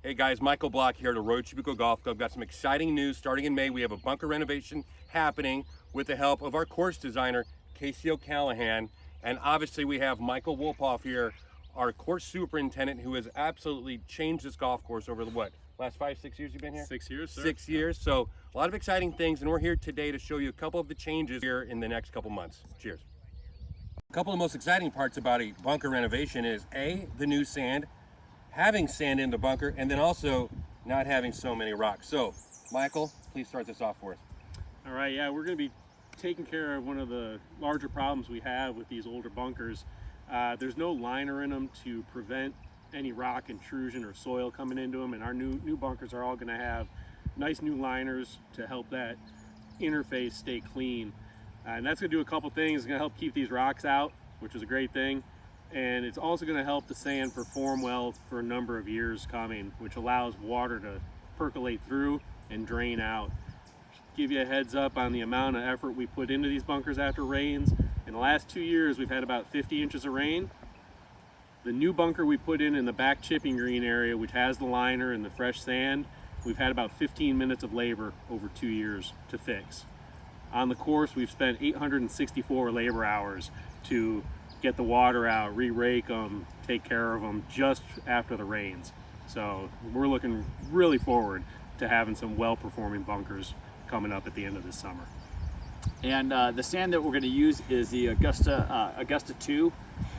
Hey guys, Michael Block here at Arroyo Trabuco Golf Club. Got some exciting news. Starting in May, we have a bunker renovation happening with the help of our course designer, Casey O'Callahan. And obviously we have Michael Wolpoff here, our course superintendent, who has absolutely changed this golf course over the last 5-6 years you've been here? 6 years, sir. 6 years. So a lot of exciting things, and we're here today to show you a couple of the changes here in the next couple months. Cheers. A couple of the most exciting parts about a bunker renovation is A, the new sand, having sand in the bunker, and then also not having so many rocks. So, Michael, please start this off for us. All right, yeah, we're going to be taking care of one of the larger problems we have with these older bunkers. There's no liner in them to prevent any rock intrusion or soil coming into them, and our new bunkers are all going to have nice new liners to help that interface stay clean. And that's going to do a couple things. It's going to help keep these rocks out, which is a great thing. And it's also going to help the sand perform well for a number of years coming, which allows water to percolate through and drain out. Give you a heads up on the amount of effort we put into these bunkers after rains. In the last 2 years, we've had about 50 inches of rain. The new bunker we put in the back chipping green area, which has the liner and the fresh sand, we've had about 15 minutes of labor over 2 years to fix. On the course, we've spent 864 labor hours to get the water out, re-rake them, take care of them just after the rains. So we're looking really forward to having some well-performing bunkers coming up at the end of this summer. And the sand that we're going to use is the Augusta 2.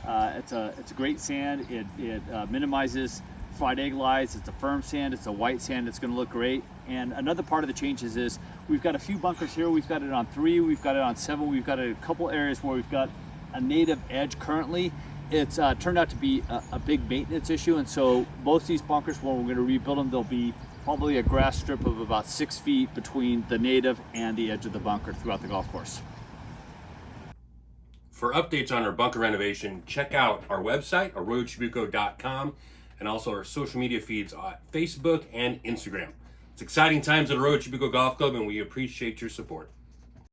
It's a great sand. It minimizes fried egg lies. It's a firm sand. It's a white sand. It's going to look great. And another part of the changes is we've got a few bunkers here. We've got it on 3. We've got it on 7. We've got a couple areas where we've got a native edge currently. It's turned out to be a big maintenance issue, and so both these bunkers, when we're going to rebuild them, there'll be probably a grass strip of about 6 feet between the native and the edge of the bunker throughout the golf course. For updates on our bunker renovation, check out our website, arroyotrabuco.com, and also our social media feeds on Facebook and Instagram. It's exciting times at Arroyo Trabuco Golf Club, and we appreciate your support.